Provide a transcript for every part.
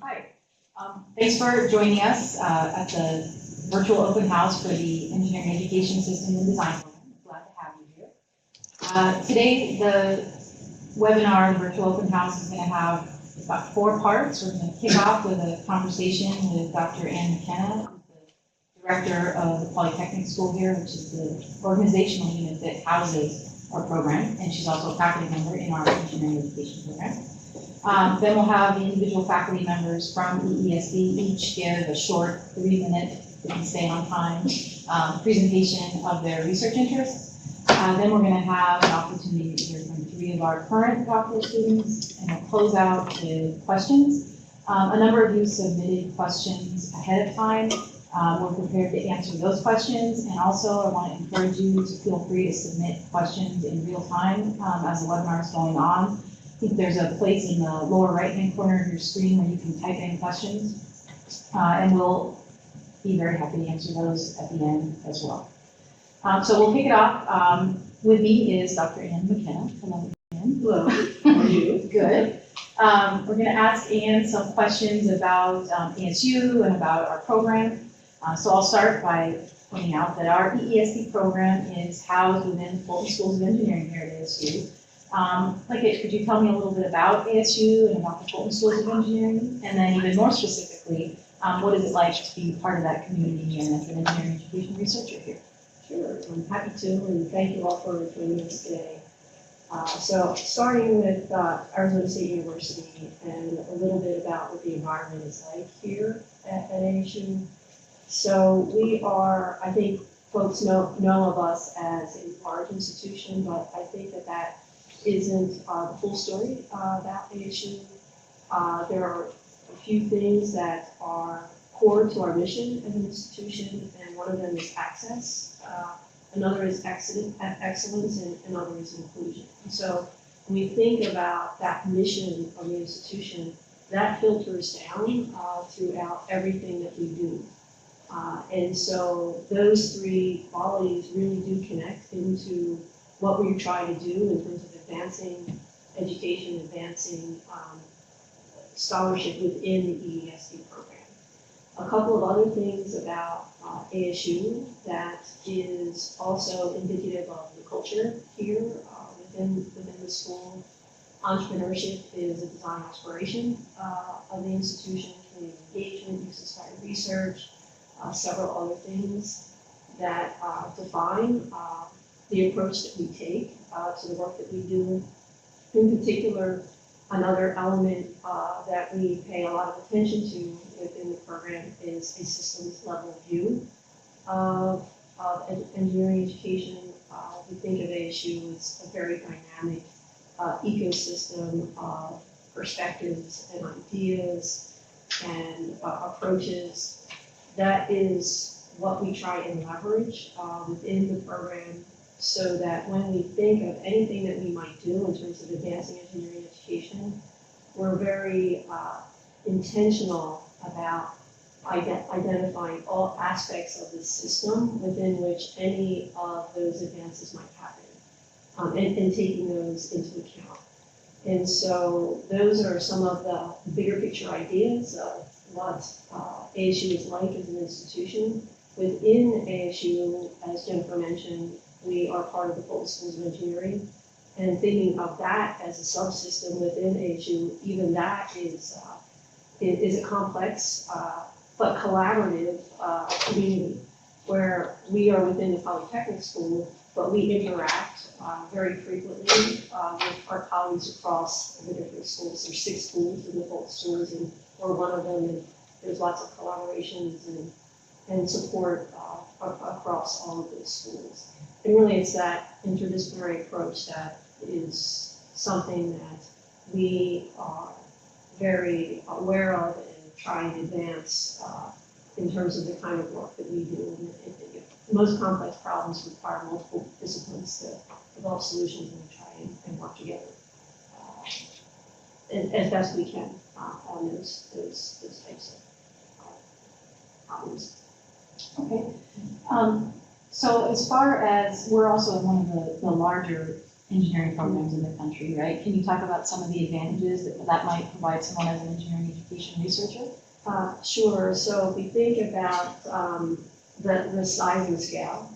Hi. Thanks for joining us at the virtual open house for the Engineering Education System and Design Program. Glad to have you here. Today, the webinar, the virtual open house, is going to have about 4 parts. We're going to kick off with a conversation with Dr. Ann McKenna, who's the director of the Polytechnic School here, which is the organizational unit that houses our program, and she's also a faculty member in our engineering education program. Then we'll have the individual faculty members from EESD each give a short 3-minute, if you can stay on time, presentation of their research interests. Then we're going to have an opportunity to hear from 3 of our current doctoral students, and we'll close out with questions. A number of you submitted questions ahead of time. We're prepared to answer those questions, and also I want to encourage you to feel free to submit questions in real time as the webinar is going on. I think there's a place in the lower right-hand corner of your screen where you can type in questions, and we'll be very happy to answer those at the end as well. So we'll kick it off. With me is Dr. Ann McKenna. Hello, Ann. Hello, how are you? Good. We're going to ask Ann some questions about ASU and about our program. So I'll start by pointing out that our EESD program is housed within Fulton Schools of Engineering here at ASU. Could you tell me a little bit about ASU and about the Fulton Schools of Engineering? And then even more specifically, what is it like to be part of that community and as an engineering education researcher here? Sure, I'm happy to, and thank you all for joining us today. So starting with Arizona State University and a little bit about what the environment is like here at ASU. So we are, I think folks know of us as a large institution, but I think that isn't the full story about ASU. There are a few things that are core to our mission as an institution, and one of them is access. Another is excellence, and another is inclusion. And so when we think about that mission of the institution, that filters down throughout everything that we do. And so those 3 qualities really do connect into what we're trying to do in terms of advancing education, advancing scholarship within the EESD program. A couple of other things about ASU that is also indicative of the culture here within the school. Entrepreneurship is a design aspiration of the institution, community engagement, youth-inspired research, several other things that define the approach that we take to the work that we do. In particular, another element that we pay a lot of attention to within the program is a systems level view of engineering education. We think of ASU as a very dynamic ecosystem of perspectives and ideas and approaches. That is what we try and leverage within the program, so that when we think of anything that we might do in terms of advancing engineering education, we're very intentional about identifying all aspects of the system within which any of those advances might happen, and taking those into account. And so those are some of the bigger picture ideas of what ASU is like as an institution. Within ASU, as Jennifer mentioned, we are part of the Fulton Schools of Engineering, and thinking of that as a subsystem within ASU, even that is a complex but collaborative community, where we are within the Polytechnic School, but we interact very frequently with our colleagues across the different schools. There's 6 schools in the Fulton Schools, and we're one of them, and there's lots of collaborations and support across all of those schools. And really it's that interdisciplinary approach that is something that we are very aware of and try and advance in terms of the kind of work that we do. And the most complex problems require multiple disciplines to develop solutions, and we try and work together as best we can on those types of problems. Okay. So as far as, we're also one of the larger engineering programs in the country, right? Can you talk about some of the advantages that might provide someone as an engineering education researcher? Sure. So if we think about the size and scale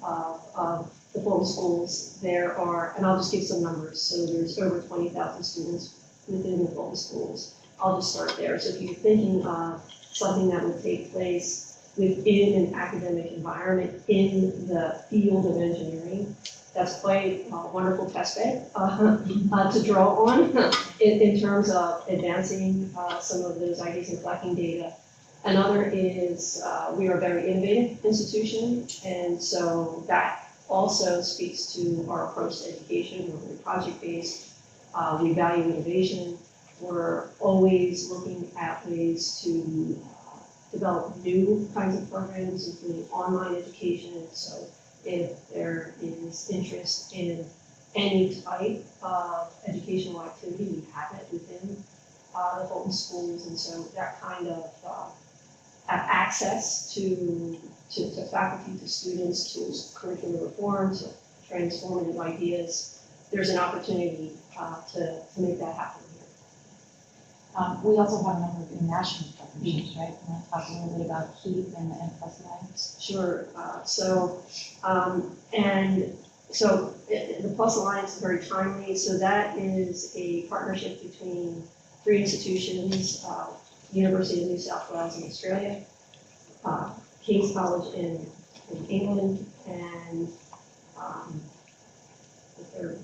of the Fulton schools, there are, and I'll just give some numbers. So there's over 20,000 students within the Fulton schools. I'll just start there. So if you're thinking of something that would take place within an academic environment in the field of engineering, that's quite a wonderful test bed to draw on in terms of advancing some of those ideas and collecting data. Another is we are a very innovative institution, and so that also speaks to our approach to education. We're very project-based. We value innovation. We're always looking at ways to develop new kinds of programs, including online education. So if there is interest in any type of educational activity, we have it within the Fulton schools. And so that kind of access to faculty, to students, to curricular reform, to transformative ideas, there's an opportunity to make that happen here. We also have a number of international partnerships, right? You want to talk a little bit about KEEP and Plus Alliance? Sure. The Plus Alliance is very timely. So that is a partnership between 3 institutions, University of New South Wales in Australia, King's College in England, and the third,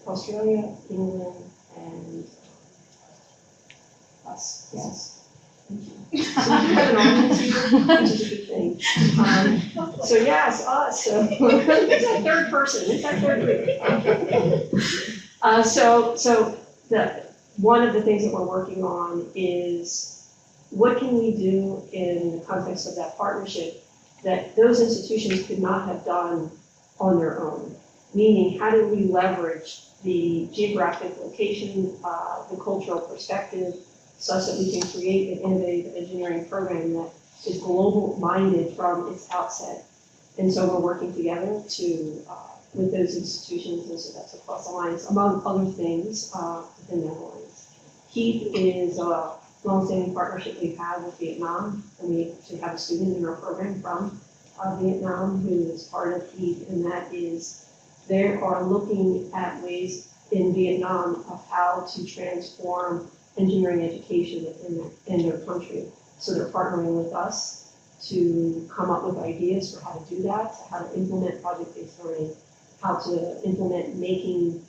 Australia, England, and us. Yes. Thank you. So we have an audience here, which is a good thing. So yes, us. So it's that third person. It's that third group. One of the things that we're working on is what can we do in the context of that partnership that those institutions could not have done on their own? Meaning, how do we leverage the geographic location, the cultural perspective, such that we can create an innovative engineering program that is global-minded from its outset? And so we're working together with those institutions, and so that's a Plus Alliance, among other things, within that alliance. KEEP is a long-standing partnership we've had with Vietnam, and we actually have a student in our program from Vietnam who is part of KEEP, and that is they are looking at ways in Vietnam of how to transform engineering education in their country. So they're partnering with us to come up with ideas for how to do that, how to implement project-based learning, how to implement making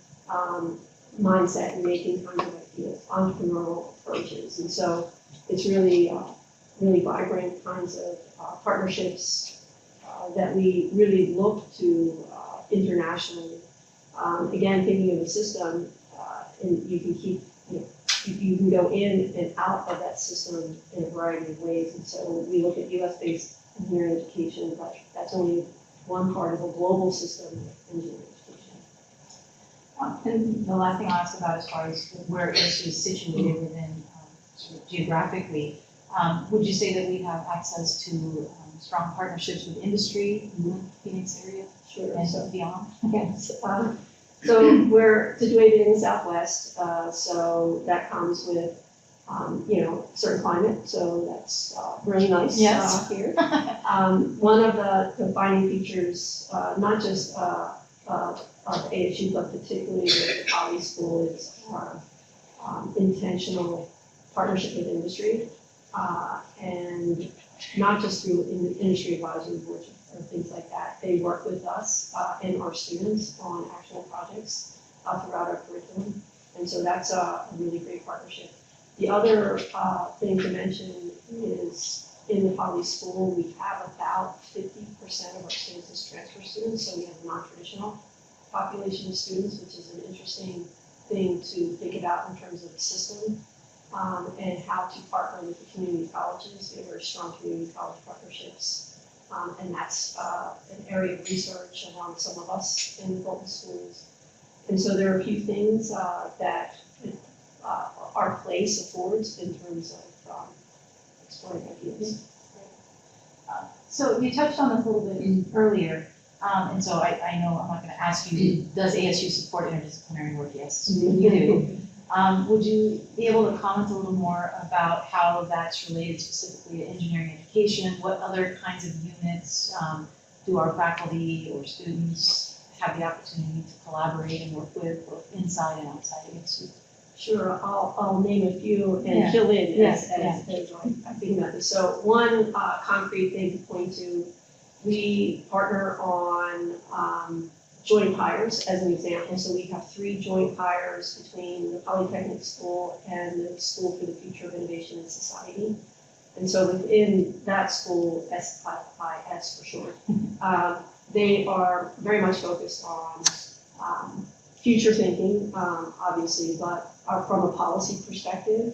mindset and making kinds of ideas, entrepreneurial approaches. And so it's really, really vibrant kinds of partnerships that we really look to internationally. Again, thinking of a system, and you can keep, you can go in and out of that system in a variety of ways. And so we look at US-based engineering education, but that's only one part of a global system of engineering education. And the last thing I'll ask about as far as where ASU is situated within sort of geographically, would you say that we have access to strong partnerships with industry in the Phoenix area? Sure. And so beyond? Yes. So we're situated in the Southwest, so that comes with, certain climate, so that's really nice here. One of the defining features, not just of ASU, but particularly with the Poly School, is our intentional partnership with industry, and not just through industry advisory boards or things like that. They work with us and our students on actual projects throughout our curriculum, and so that's a really great partnership. The other thing to mention is in the Poly School, we have about 50% of our students as transfer students, so we have a non-traditional population of students, which is an interesting thing to think about in terms of the system, and how to partner with the community colleges. We have very strong community college partnerships. And that's an area of research among some of us in the Fulton schools. And so there are a few things that our place affords in terms of exploring ideas. So you touched on this a little bit earlier. And so I know I'm not going to ask you, does ASU support interdisciplinary work? Yes, you do. Would you be able to comment a little more about how that's related specifically to engineering education? What other kinds of units do our faculty or students have the opportunity to collaborate and work with, both inside and outside of ASU? Sure, I'll name a few and fill in as I think about this. So one concrete thing to point to, we partner on joint hires as an example. So we have 3 joint hires between the Polytechnic School and the School for the Future of Innovation and Society. And so within that school, SIS for short, they are very much focused on future thinking, obviously, but are from a policy perspective.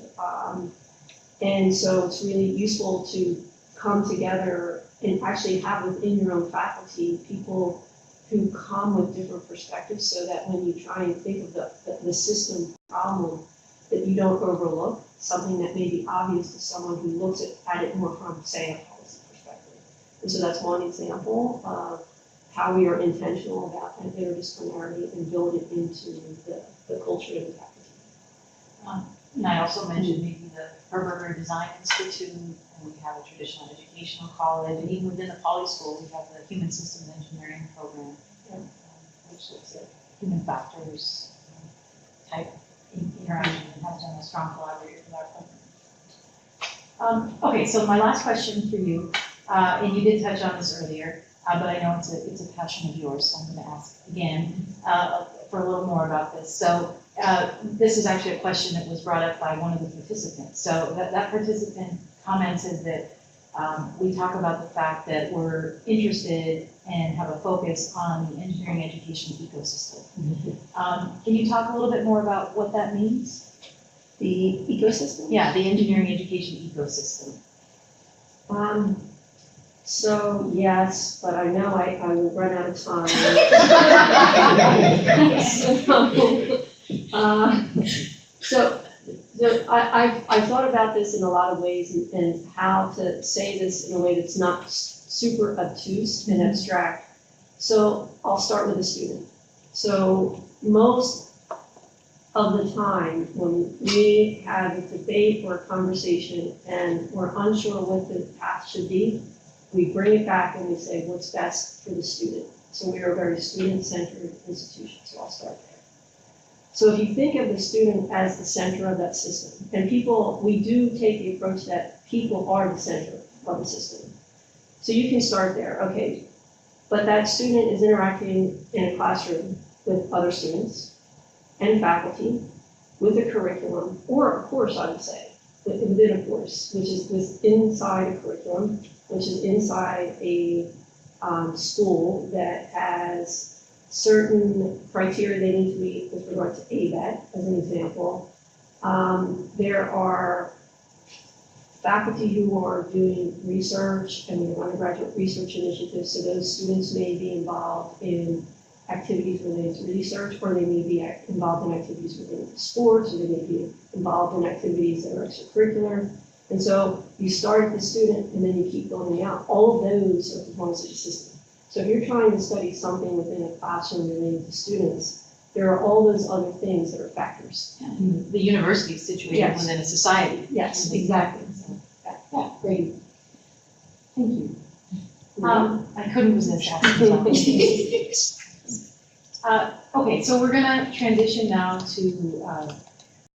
And so it's really useful to come together and actually have within your own faculty people who come with different perspectives, so that when you try and think of the system problem, that you don't overlook something that may be obvious to someone who looks at it more from, say, a policy perspective. And so that's one example of how we are intentional about an interdisciplinarity and build it into the culture of the faculty. And I also mentioned maybe the Herberger Design Institute, and we have a traditional educational college, and even within the Poly School, we have the Human Systems Engineering program, which looks at human factors type interaction and has done a strong collaboration with our program. Okay, so my last question for you, and you did touch on this earlier, but I know it's a passion of yours, so I'm going to ask again for a little more about this. So this is actually a question that was brought up by one of the participants. So that participant commented that we talk about the fact that we're interested and have a focus on the engineering education ecosystem. Can you talk a little bit more about what that means? The ecosystem? Yeah, the engineering education ecosystem. So yes, but I know I will run out of time. So I've thought about this in a lot of ways and how to say this in a way that's not super obtuse and abstract. So I'll start with the student. So most of the time when we have a debate or a conversation and we're unsure what the path should be, we bring it back and we say what's best for the student. So we are a very student-centered institution, so I'll start there. So if you think of the student as the center of that system, and we do take the approach that people are the center of the system. So you can start there, okay, but that student is interacting in a classroom with other students and faculty, with a curriculum, or a course, I would say, within a course, which is inside a curriculum, which is inside a school that has certain criteria they need to meet with regard to ABET, as an example. There are faculty who are doing research and we have undergraduate research initiatives, so those students may be involved in activities related to research, or they may be involved in activities within sports, or they may be involved in activities that are extracurricular. And so you start at the student and then you keep building out. All of those are components of the system. So if you're trying to study something within a classroom related to students, there are all those other things that are factors. Yeah. The university is situated within a society. Yes, exactly. Yeah, great. Thank you. I couldn't resist asking. Okay, so we're going to transition now to